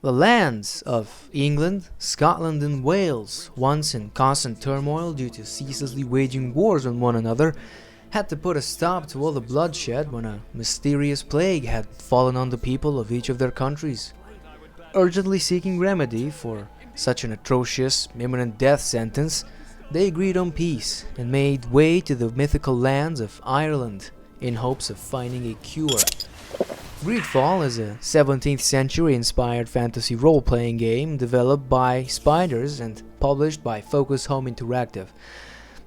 The lands of England, Scotland and Wales, once in constant turmoil due to ceaselessly waging wars on one another, had to put a stop to all the bloodshed when a mysterious plague had fallen on the people of each of their countries. Urgently seeking remedy for such an atrocious, imminent death sentence, they agreed on peace and made way to the mythical lands of Ireland in hopes of finding a cure. Greedfall is a 17th century inspired fantasy role-playing game developed by Spiders and published by Focus Home Interactive.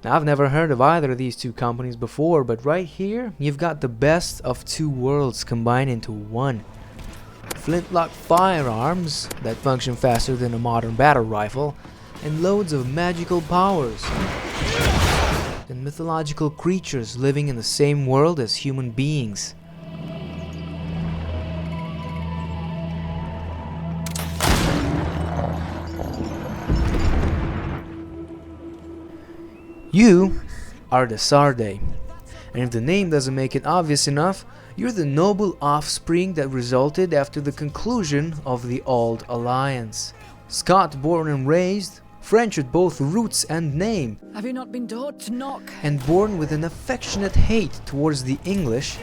Now, I've never heard of either of these two companies before, but right here you've got the best of two worlds combined into one. Flintlock firearms that function faster than a modern battle rifle, and loads of magical powers, and mythological creatures living in the same world as human beings. You are the Sardae, and if the name doesn't make it obvious enough, you're the noble offspring that resulted after the conclusion of the Old Alliance. Scot born and raised, French with both roots and name, Have you not been taught to knock? and born with an affectionate hate towards the English,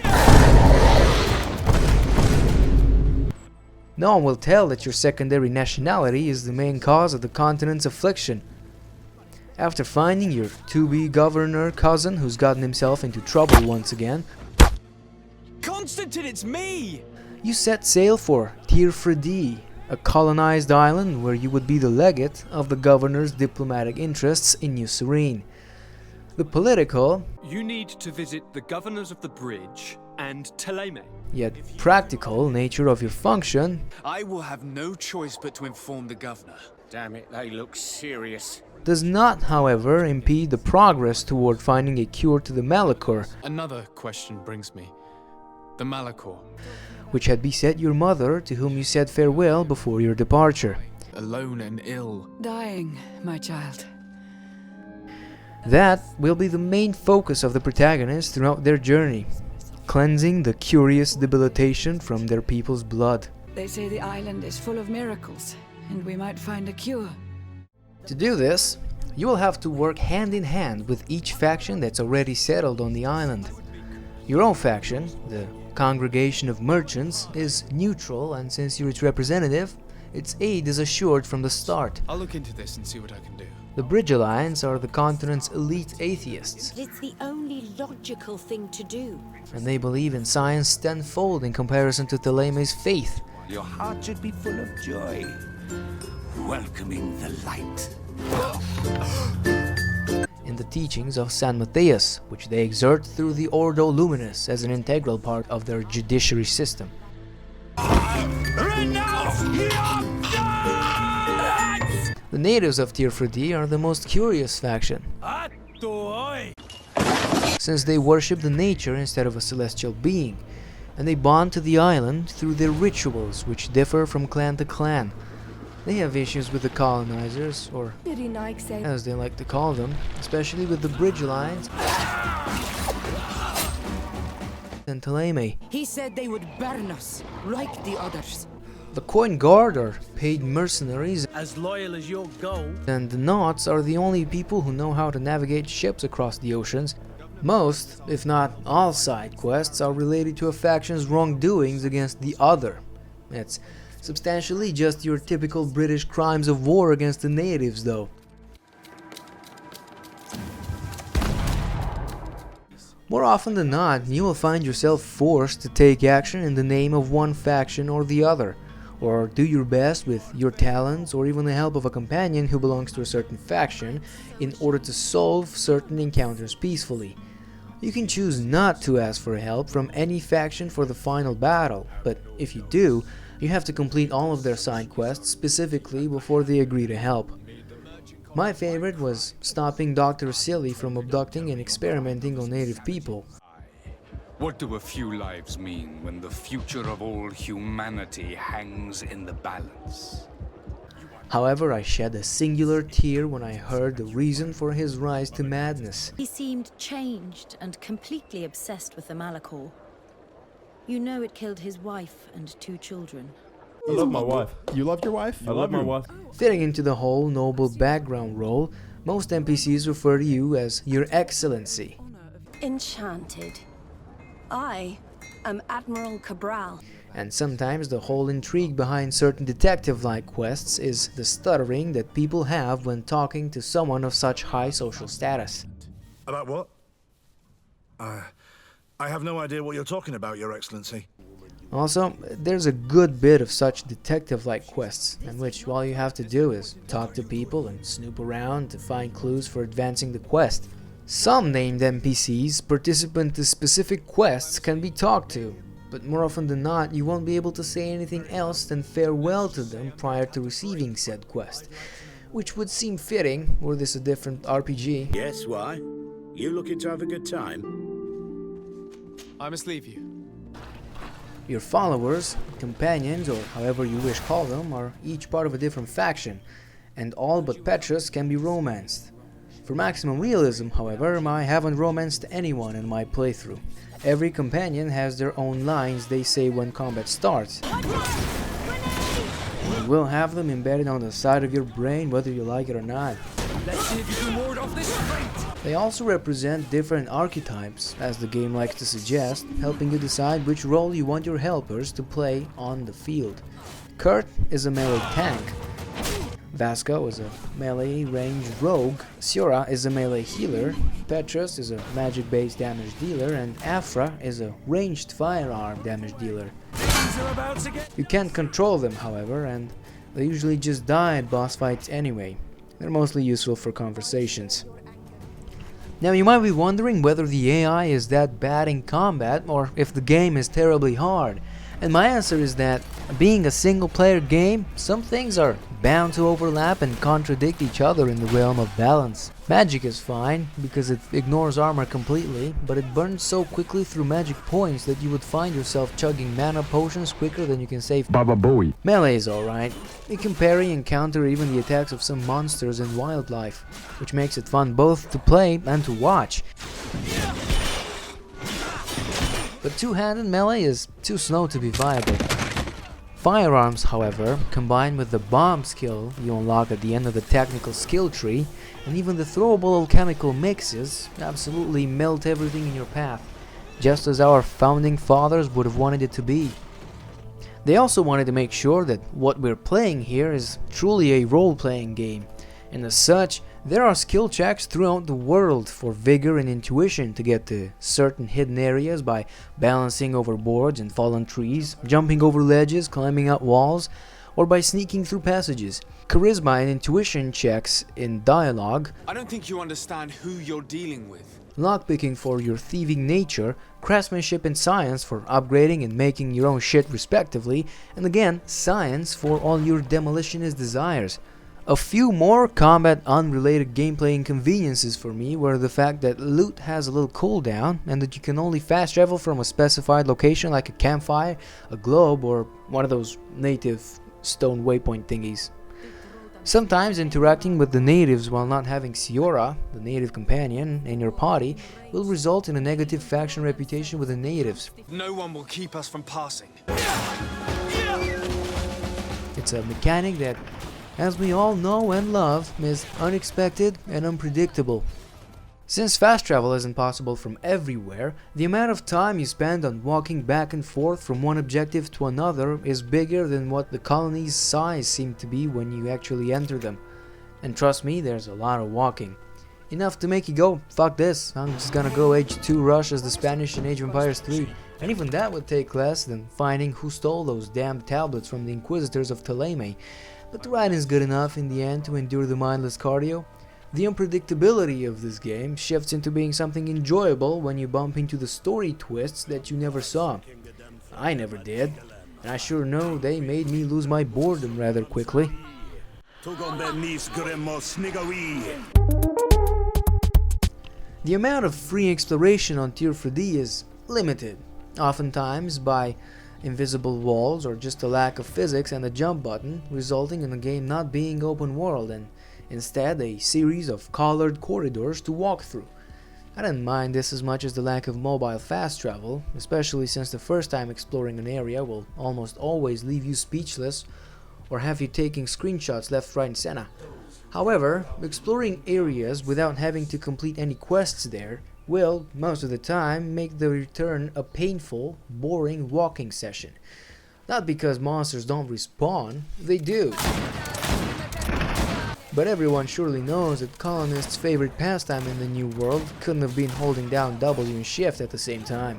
no one will tell that your secondary nationality is the main cause of the continent's affliction. After finding your to-be governor cousin who's gotten himself into trouble once again, Constantine, it's me! you set sail for Tirfredi, a colonized island where you would be the legate of the governor's diplomatic interests in New Serene. The political, You need to visit the governors of the bridge and Teleme. yet practical nature of your function I will have no choice but to inform the governor. Damn it, they look serious. does not, however, impede the progress toward finding a cure to the Malachor, Another question brings me. The Malachor, which had beset your mother, to whom you said farewell before your departure. alone and ill. Dying, my child. That will be the main focus of the protagonists throughout their journey, cleansing the curious debilitation from their people's blood. They say the island is full of miracles, and we might find a cure. To do this, you will have to work hand in hand with each faction that's already settled on the island. Your own faction, the Congregation of Merchants, is neutral, and since you're its representative, its aid is assured from the start. I'll look into this and see what I can do. The Bridge Alliance are the continent's elite atheists, It's the only logical thing to do. and they believe in science tenfold in comparison to Theleme's faith. Your heart should be full of joy, welcoming the light. In the teachings of San Matthias, which they exert through the Ordo Luminis as an integral part of their judiciary system. The natives of Tirfredi are the most curious faction, since they worship the nature instead of a celestial being, and they bond to the island through their rituals, which differ from clan to clan. They have issues with the colonizers, or as they like to call them, especially with the Bridge Alliance and Teleme. He said they would burn us, like the others. The Coin Guard are paid mercenaries, As loyal as your gold. and the Naughts are the only people who know how to navigate ships across the oceans. Most, if not all, side quests are related to a faction's wrongdoings against the other. It's substantially just your typical British crimes of war against the natives, though. More often than not, you will find yourself forced to take action in the name of one faction or the other, or do your best with your talents or even the help of a companion who belongs to a certain faction in order to solve certain encounters peacefully. You can choose not to ask for help from any faction for the final battle, but if you do, you have to complete all of their side quests specifically before they agree to help. My favorite was stopping Dr. Silly from abducting and experimenting on native people. What do a few lives mean when the future of all humanity hangs in the balance? However, I shed a singular tear when I heard the reason for his rise to madness. He seemed changed and completely obsessed with the Malachor. You know it killed his wife and 2 children. I love my wife. You love your wife? I love my wife. Fitting into the whole noble background role, most NPCs refer to you as Your Excellency. Enchanted. I am Admiral Cabral. And sometimes the whole intrigue behind certain detective-like quests is the stuttering that people have when talking to someone of such high social status. About what? I have no idea what you're talking about, Your Excellency. Also, there's a good bit of such detective-like quests, in which all you have to do is talk to people and snoop around to find clues for advancing the quest. Some named NPCs, participant to specific quests, can be talked to, but more often than not, you won't be able to say anything else than farewell to them prior to receiving said quest, which would seem fitting were this a different RPG. Yes, why? You looking to have a good time? I must leave you. Your followers, companions, or however you wish call them, are each part of a different faction, and all but Petrus can be romanced. For maximum realism, however, I haven't romanced anyone in my playthrough. Every companion has their own lines they say when combat starts. You will have them embedded on the side of your brain whether you like it or not. Let's see if you can ward off this fate. They also represent different archetypes, as the game likes to suggest, helping you decide which role you want your helpers to play on the field. Kurt is a melee tank. Vasco is a melee ranged rogue. Siora is a melee healer. Petrus is a magic-based damage dealer, and Afra is a ranged firearm damage dealer. You can't control them, however, and they usually just die at boss fights anyway. They're mostly useful for conversations. Now you might be wondering whether the AI is that bad in combat or if the game is terribly hard. And my answer is that, being a single-player game, some things are bound to overlap and contradict each other in the realm of balance. Magic is fine, because it ignores armor completely, but it burns so quickly through magic points that you would find yourself chugging mana potions quicker than you can save. Baba Booey. Melee is alright. You can parry and counter even the attacks of some monsters and wildlife, which makes it fun both to play and to watch. But two-handed melee is too slow to be viable. Firearms, however, combined with the bomb skill you unlock at the end of the technical skill tree, and even the throwable alchemical mixes, absolutely melt everything in your path, just as our founding fathers would have wanted it to be. They also wanted to make sure that what we're playing here is truly a role-playing game, and as such, there are skill checks throughout the world for vigor and intuition to get to certain hidden areas by balancing over boards and fallen trees, jumping over ledges, climbing up walls, or by sneaking through passages. Charisma and intuition checks in dialogue. I don't think you understand who you're dealing with. Lockpicking for your thieving nature, craftsmanship and science for upgrading and making your own shit respectively, and again, science for all your demolitionist desires. A few more combat unrelated gameplay inconveniences for me were the fact that loot has a little cooldown and that you can only fast travel from a specified location like a campfire, a globe, or one of those native stone waypoint thingies. Sometimes interacting with the natives while not having Siora, the native companion, in your party will result in a negative faction reputation with the natives. No one will keep us from passing. It's a mechanic that, as we all know and love, is unexpected and unpredictable. Since fast travel isn't possible from everywhere, the amount of time you spend on walking back and forth from one objective to another is bigger than what the colony's size seemed to be when you actually enter them. And trust me, there's a lot of walking. Enough to make you go, fuck this, I'm just gonna go Age 2 rush as the Spanish in Age of Empires 3. And even that would take less than finding who stole those damn tablets from the Inquisitors of Ptolemy. But the writing's good enough in the end to endure the mindless cardio. The unpredictability of this game shifts into being something enjoyable when you bump into the story twists that you never saw. I never did, and I sure know they made me lose my boredom rather quickly. The amount of free exploration on Tier 4D is limited, oftentimes by invisible walls or just a lack of physics and a jump button, resulting in the game not being open world and instead a series of colored corridors to walk through. I didn't mind this as much as the lack of mobile fast travel, especially since the first time exploring an area will almost always leave you speechless or have you taking screenshots left, right and center. However, exploring areas without having to complete any quests there will, most of the time, make the return a painful, boring walking session. Not because monsters don't respawn, they do. But everyone surely knows that colonists' favorite pastime in the New World couldn't have been holding down W and Shift at the same time.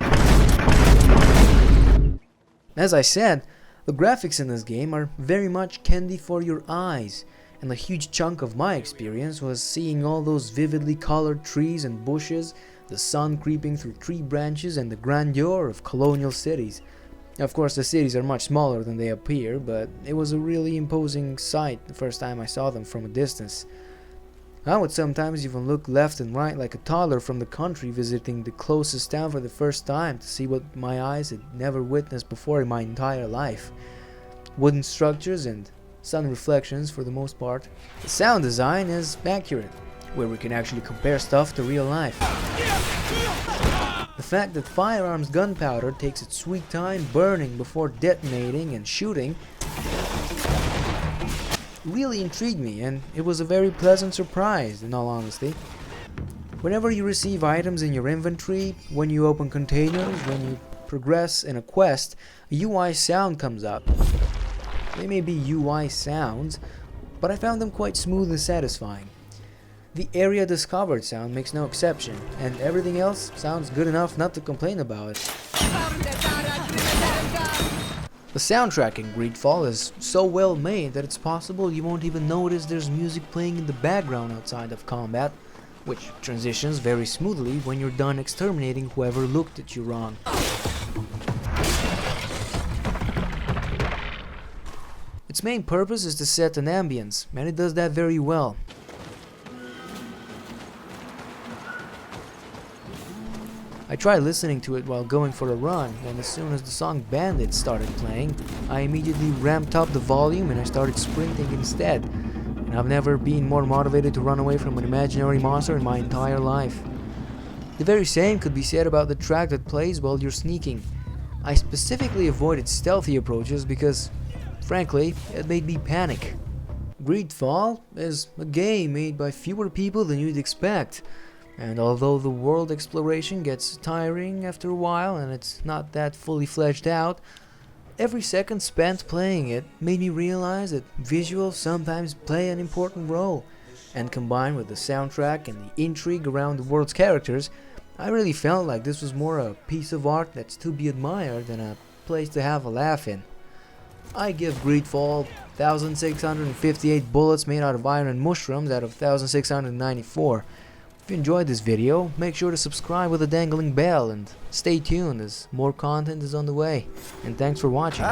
As I said, the graphics in this game are very much candy for your eyes, and a huge chunk of my experience was seeing all those vividly colored trees and bushes, the sun creeping through tree branches, and the grandeur of colonial cities. Of course, the cities are much smaller than they appear, but it was a really imposing sight the first time I saw them from a distance. I would sometimes even look left and right like a toddler from the country visiting the closest town for the first time to see what my eyes had never witnessed before in my entire life. Wooden structures and sun reflections for the most part. The sound design is accurate, where we can actually compare stuff to real life. The fact that firearms gunpowder takes its sweet time burning before detonating and shooting really intrigued me, and it was a very pleasant surprise in all honesty. Whenever you receive items in your inventory, when you open containers, when you progress in a quest, a UI sound comes up. They may be UI sounds, but I found them quite smooth and satisfying. The area discovered sound makes no exception, and everything else sounds good enough not to complain about it. The soundtrack in Greedfall is so well made that it's possible you won't even notice there's music playing in the background outside of combat, which transitions very smoothly when you're done exterminating whoever looked at you wrong. Its main purpose is to set an ambience, and it does that very well. I tried listening to it while going for a run, and as soon as the song Bandit started playing, I immediately ramped up the volume and I started sprinting instead. And I've never been more motivated to run away from an imaginary monster in my entire life. The very same could be said about the track that plays while you're sneaking. I specifically avoided stealthy approaches because, frankly, it made me panic. Greedfall is a game made by fewer people than you'd expect. And although the world exploration gets tiring after a while and it's not that fully fleshed out, every second spent playing it made me realize that visuals sometimes play an important role. And combined with the soundtrack and the intrigue around the world's characters, I really felt like this was more a piece of art that's to be admired than a place to have a laugh in. I give Greedfall 1,658 bullets made out of iron mushrooms out of 1,694. If you enjoyed this video, make sure to subscribe with a dangling bell and stay tuned as more content is on the way. And thanks for watching.